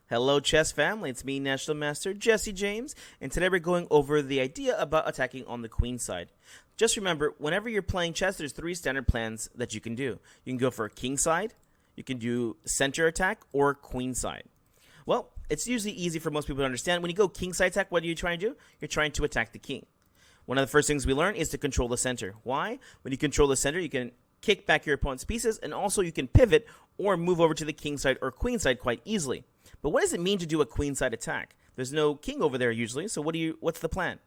Hello chess family, it's me National Master Jesse James, and today we're going over the idea about attacking on the queen side. Just remember, whenever you're playing chess, there's three standard plans that you can do. You can go for king side, you can do center attack, or queen side. Well, it's usually easy for most people to understand. When you go king side attack, what are you trying to do? You're trying to attack the king. One of the first things we learn is to control the center. Why? When you control the center, you can kick back your opponent's pieces, and also you can pivot or move over to the king side or queen side quite easily. But what does it mean to do a queenside attack? There's no king over there usually, so what's the plan?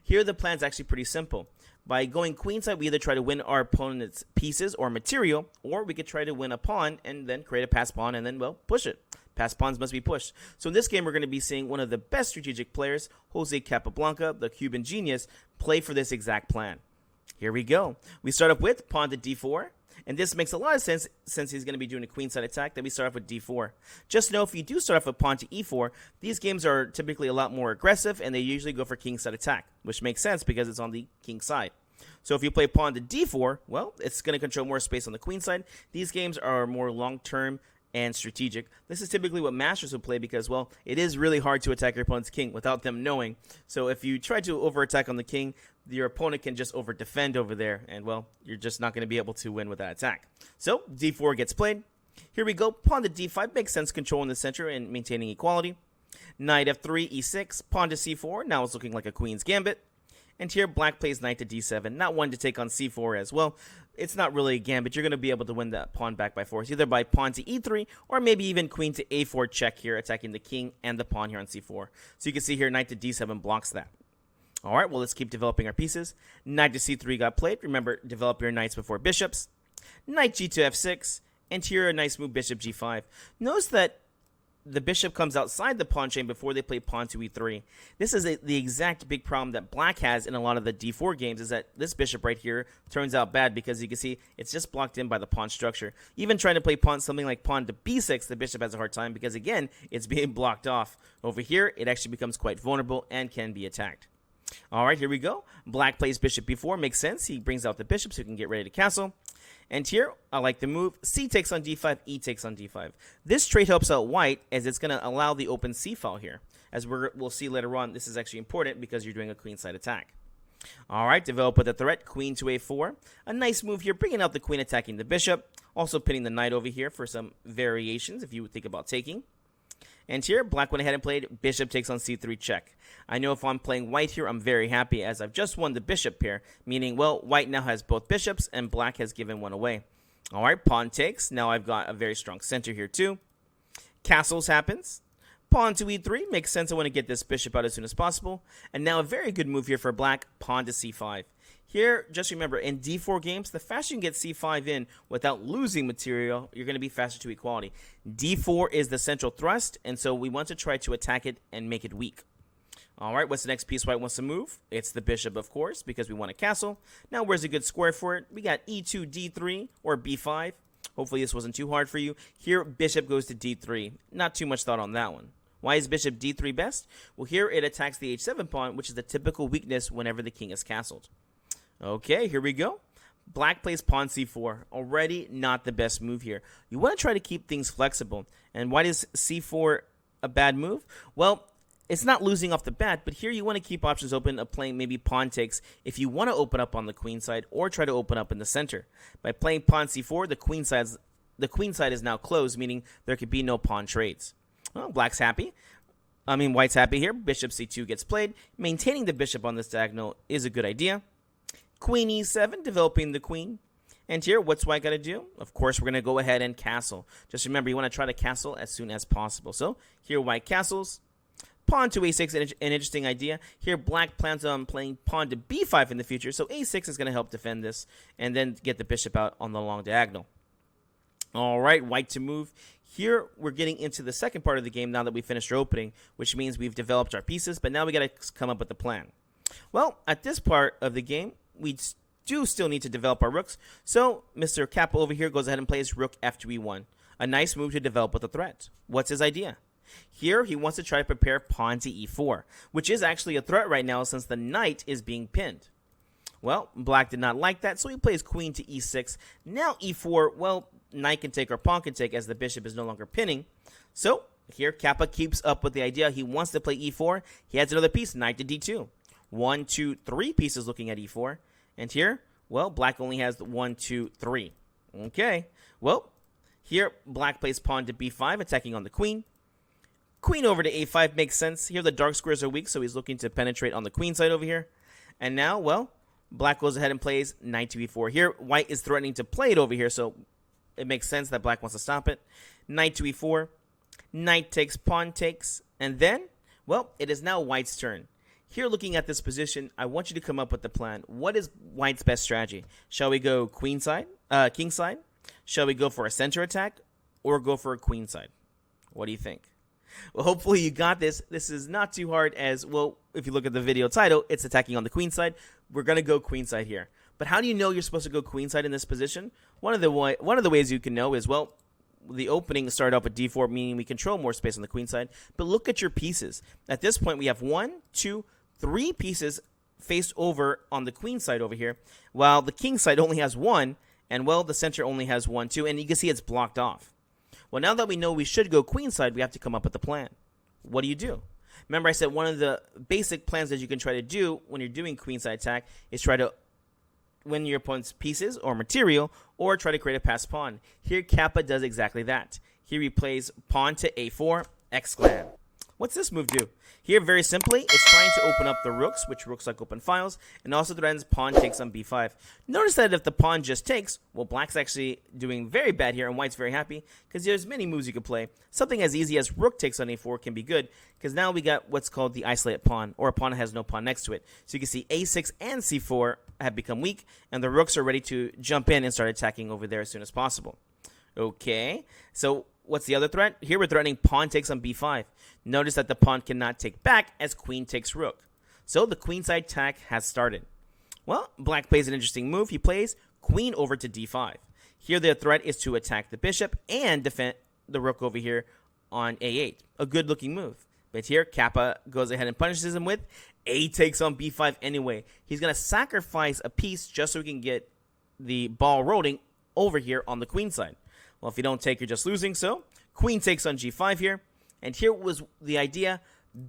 Here the plan's actually pretty simple. By going queenside, we either try to win our opponent's pieces or material, or we could try to win a pawn and then create a pass pawn and then, well, push it. Pass pawns must be pushed. So in this game, we're going to be seeing one of the best strategic players, Jose Capablanca, the Cuban genius, play for this exact plan. Here we go. We start off with pawn to d4. And this makes a lot of sense since he's going to be doing a queenside attack that we start off with d4. Just know if you do start off with pawn to e4, these games are typically a lot more aggressive and they usually go for kingside attack, which makes sense because it's on the king side. So if you play pawn to d4, well, it's going to control more space on the queen side. These games are more long-term and strategic. This is typically what masters would play because, well, it is really hard to attack your opponent's king without them knowing. So if you try to over-attack on the king, your opponent can just over-defend over there, and, well, you're just not going to be able to win with that attack. So d4 gets played. Here we go. Pawn to d5 makes sense controlling the center and maintaining equality. Knight f3, e6, pawn to c4. Now it's looking like a queen's gambit. And here, black plays knight to d7. Not one to take on c4 as well. It's not really a gambit. You're going to be able to win that pawn back by force, either by pawn to e3 or maybe even queen to a4 check here, attacking the king and the pawn here on c4. So you can see here, knight to d7 blocks that. All right, well, let's keep developing our pieces. Knight to c3 got played. Remember, develop your knights before bishops. Knight g to f6. And here, a nice move, bishop g5. Notice that the bishop comes outside the pawn chain before they play pawn to e3. This is the exact big problem that black has in a lot of the d4 games, is that this bishop right here turns out bad because you can see it's just blocked in by the pawn structure. Even trying to play something like pawn to b6, the bishop has a hard time because, again, it's being blocked off. Over here, it actually becomes quite vulnerable and can be attacked. All right, here we go. Black plays bishop b4. Makes sense. He brings out the bishop so he can get ready to castle. And here, I like the move. C takes on d5, E takes on d5. This trade helps out white as it's going to allow the open C file here. As we'll see later on, this is actually important because you're doing a queenside attack. All right, develop with a threat, queen to a4. A nice move here, bringing out the queen, attacking the bishop. Also pinning the knight over here for some variations if you think about taking. And here, black went ahead and played bishop takes on c3 check. I know if I'm playing white here, I'm very happy as I've just won the bishop pair, meaning, well, white now has both bishops and black has given one away. All right, pawn takes. Now I've got a very strong center here too. Castles happens. Pawn to e3. Makes sense. I want to get this bishop out as soon as possible. And now a very good move here for black, pawn to c5. Here, just remember, in d4 games, the faster you can get c5 in without losing material, you're going to be faster to equality. d4 is the central thrust, and so we want to try to attack it and make it weak. All right, what's the next piece white wants to move? It's the bishop, of course, because we want a castle. Now, where's a good square for it? We got e2, d3, or b5. Hopefully, this wasn't too hard for you. Here, bishop goes to d3. Not too much thought on that one. Why is bishop d3 best? Well, here it attacks the h7 pawn, which is the typical weakness whenever the king is castled. Okay, here we go. Black plays pawn c4. Already not the best move here. You want to try to keep things flexible. And why is c4 a bad move? Well, it's not losing off the bat, but here you want to keep options open of playing maybe pawn takes if you want to open up on the queen side or try to open up in the center. By playing pawn c4, the queen side is now closed, meaning there could be no pawn trades. Well, white's happy here. Bishop c2 gets played. Maintaining the bishop on this diagonal is a good idea. Queen e7, developing the queen. And here, what's white got to do? Of course, we're going to go ahead and castle. Just remember, you want to try to castle as soon as possible. So here, white castles. Pawn to a6, an interesting idea. Here, black plans on playing pawn to b5 in the future. So a6 is going to help defend this and then get the bishop out on the long diagonal. All right, white to move. Here, we're getting into the second part of the game now that we finished our opening, which means we've developed our pieces, but now we got to come up with a plan. Well, at this part of the game, we do still need to develop our rooks. So Mr. Capa over here goes ahead and plays rook f2 e1. A nice move to develop with a threat. What's his idea? Here, he wants to try to prepare pawn to e4, which is actually a threat right now since the knight is being pinned. Well, black did not like that, so he plays queen to e6. Now e4, well, knight can take or pawn can take as the bishop is no longer pinning. So here Capa keeps up with the idea. He wants to play e4. He adds another piece, knight to d2. 1, 2, 3 pieces looking at e4. And here, well, black only has 1, 2, 3. Okay, well, here black plays pawn to b5, attacking on the queen. Queen over to a5 makes sense. Here the dark squares are weak, so he's looking to penetrate on the queen side over here. And now, well, black goes ahead and plays knight to e4. Here, white is threatening to play it over here, so it makes sense that black wants to stop it. Knight to e4. Knight takes, pawn takes. And then, well, it is now white's turn. Here, looking at this position, I want you to come up with the plan. What is white's best strategy? Shall we go queenside, kingside? Shall we go for a center attack or go for a queenside? What do you think? Well, hopefully you got this. This is not too hard as, well, if you look at the video title, it's attacking on the queen side. We're going to go queenside here. But how do you know you're supposed to go queenside in this position? One of the ways you can know is, well, the opening started off with d4, meaning we control more space on the queen side. But look at your pieces. At this point, we have 1, 2, 3 pieces faced over on the queen side over here, while the king side only has 1, and, well, the center only has 1, 2, and you can see it's blocked off. Well, now that we know we should go queenside, we have to come up with a plan. What do you do? Remember, I said one of the basic plans that you can try to do when you're doing queenside attack is try to win your opponent's pieces or material, or try to create a passed pawn. Here, Capa does exactly that. Here he plays pawn to a4, exclam. What's this move do? Here, very simply, it's trying to open up the rooks, which looks like open files, and also threatens pawn takes on b5. Notice that if the pawn just takes, well, black's actually doing very bad here, and white's very happy, because there's many moves you can play. Something as easy as rook takes on a4 can be good, because now we got what's called the isolated pawn, or a pawn that has no pawn next to it. So you can see a6 and c4 have become weak, and the rooks are ready to jump in and start attacking over there as soon as possible. Okay, so what's the other threat? Here we're threatening pawn takes on b5. Notice that the pawn cannot take back as queen takes rook. So the queenside attack has started. Well, black plays an interesting move. He plays queen over to d5. Here the threat is to attack the bishop and defend the rook over here on a8. A good looking move. But here Capa goes ahead and punishes him with a takes on b5 anyway. He's going to sacrifice a piece just so we can get the ball rolling over here on the queen side. Well, if you don't take, you're just losing. So queen takes on g5 here. And here was the idea.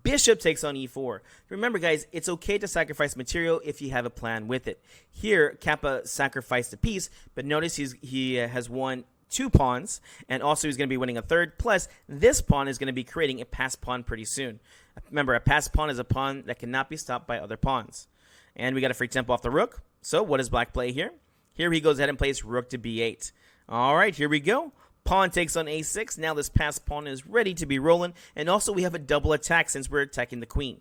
Bishop takes on e4. Remember, guys, it's okay to sacrifice material if you have a plan with it. Here, Capa sacrificed a piece, but notice he has won 2 pawns, and also he's going to be winning a third. Plus, this pawn is going to be creating a passed pawn pretty soon. Remember, a passed pawn is a pawn that cannot be stopped by other pawns. And we got a free tempo off the rook. So what does black play here? Here he goes ahead and plays rook to b8. All right, here we go. Pawn takes on a6. Now this passed pawn is ready to be rolling. And also we have a double attack since we're attacking the queen.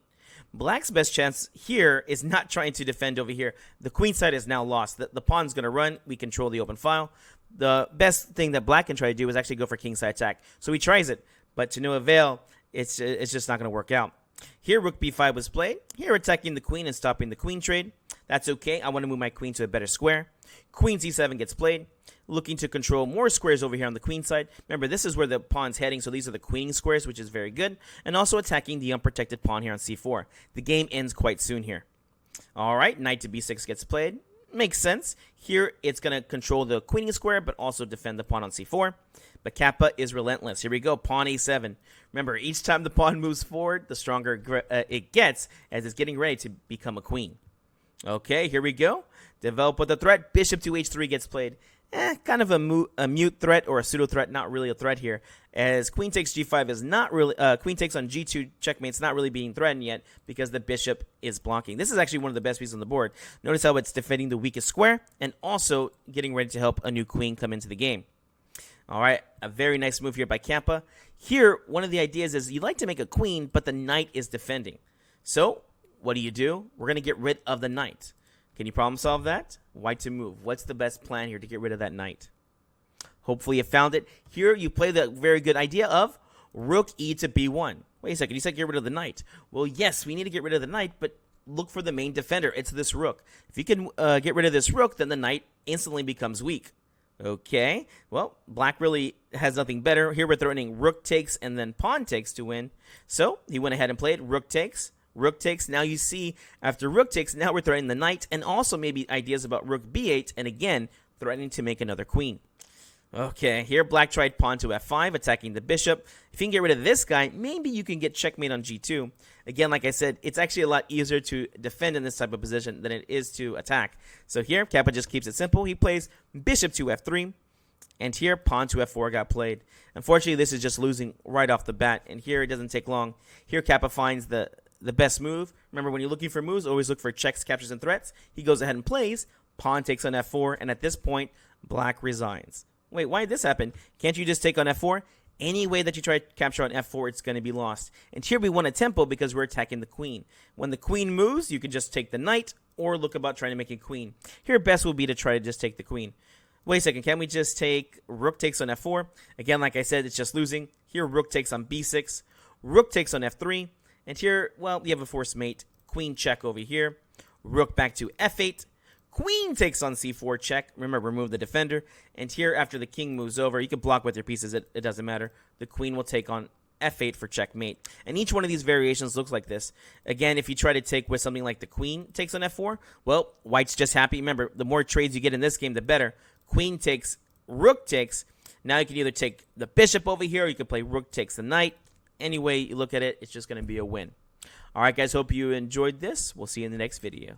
Black's best chance here is not trying to defend over here. The queen side is now lost. The pawn's going to run. We control the open file. The best thing that black can try to do is actually go for kingside attack. So he tries it, but to no avail. It's just not going to work out. Here rook b5 was played. Here attacking the queen and stopping the queen trade. That's okay. I want to move my queen to a better square. Queen c7 gets played. Looking to control more squares over here on the queen side. Remember, this is where the pawn's heading, so these are the queen squares, which is very good. And also attacking the unprotected pawn here on c4. The game ends quite soon here. All right, knight to b6 gets played. Makes sense. Here, it's going to control the queen square, but also defend the pawn on c4. But Capa is relentless. Here we go, pawn a7. Remember, each time the pawn moves forward, the stronger it gets as it's getting ready to become a queen. Okay, here we go. Develop with a threat. Bishop to h3 gets played. Kind of a mute threat or a pseudo threat, not really a threat here. As queen takes g5 is not really, queen takes on g2 checkmate's not really being threatened yet because the bishop is blocking. This is actually one of the best pieces on the board. Notice how it's defending the weakest square and also getting ready to help a new queen come into the game. All right, a very nice move here by Capa. Here, one of the ideas is you like to make a queen, but the knight is defending. So, what do? We're going to get rid of the knight. Can you problem solve that? White to move. What's the best plan here to get rid of that knight? Hopefully you found it. Here you play the very good idea of rook e to b1. Wait a second, you said get rid of the knight. Well, yes, we need to get rid of the knight, but look for the main defender. It's this rook. If you can get rid of this rook, then the knight instantly becomes weak. Okay, well, black really has nothing better. Here we're threatening rook takes and then pawn takes to win. So he went ahead and played rook takes. Rook takes. Now you see, after rook takes, now we're threatening the knight, and also maybe ideas about rook b8, and again, threatening to make another queen. Okay, here black tried pawn to f5, attacking the bishop. If you can get rid of this guy, maybe you can get checkmate on g2. Again, like I said, it's actually a lot easier to defend in this type of position than it is to attack. So here, Capa just keeps it simple. He plays bishop to f3, and here pawn to f4 got played. Unfortunately, this is just losing right off the bat, and here it doesn't take long. Here, Capa finds the best move. Remember, when you're looking for moves, always look for checks, captures, and threats. He goes ahead and plays. Pawn takes on f4, and at this point, black resigns. Wait, why did this happen? Can't you just take on f4? Any way that you try to capture on f4, it's going to be lost. And here we won a tempo because we're attacking the queen. When the queen moves, you can just take the knight or look about trying to make a queen. Here, best will be to try to just take the queen. Wait a second, can we just take rook takes on f4? Again, like I said, it's just losing. Here, rook takes on b6. Rook takes on f3. And here, well, we have a forced mate. Queen check over here. Rook back to f8. Queen takes on c4 check. Remember, remove the defender. And here, after the king moves over, you can block with your pieces. It doesn't matter. The queen will take on f8 for checkmate. And each one of these variations looks like this. Again, if you try to take with something like the queen takes on f4, well, white's just happy. Remember, the more trades you get in this game, the better. Queen takes, rook takes. Now you can either take the bishop over here, or you can play rook takes the knight. Any way you look at it, it's just going to be a win. All right, guys, hope you enjoyed this. We'll see you in the next video.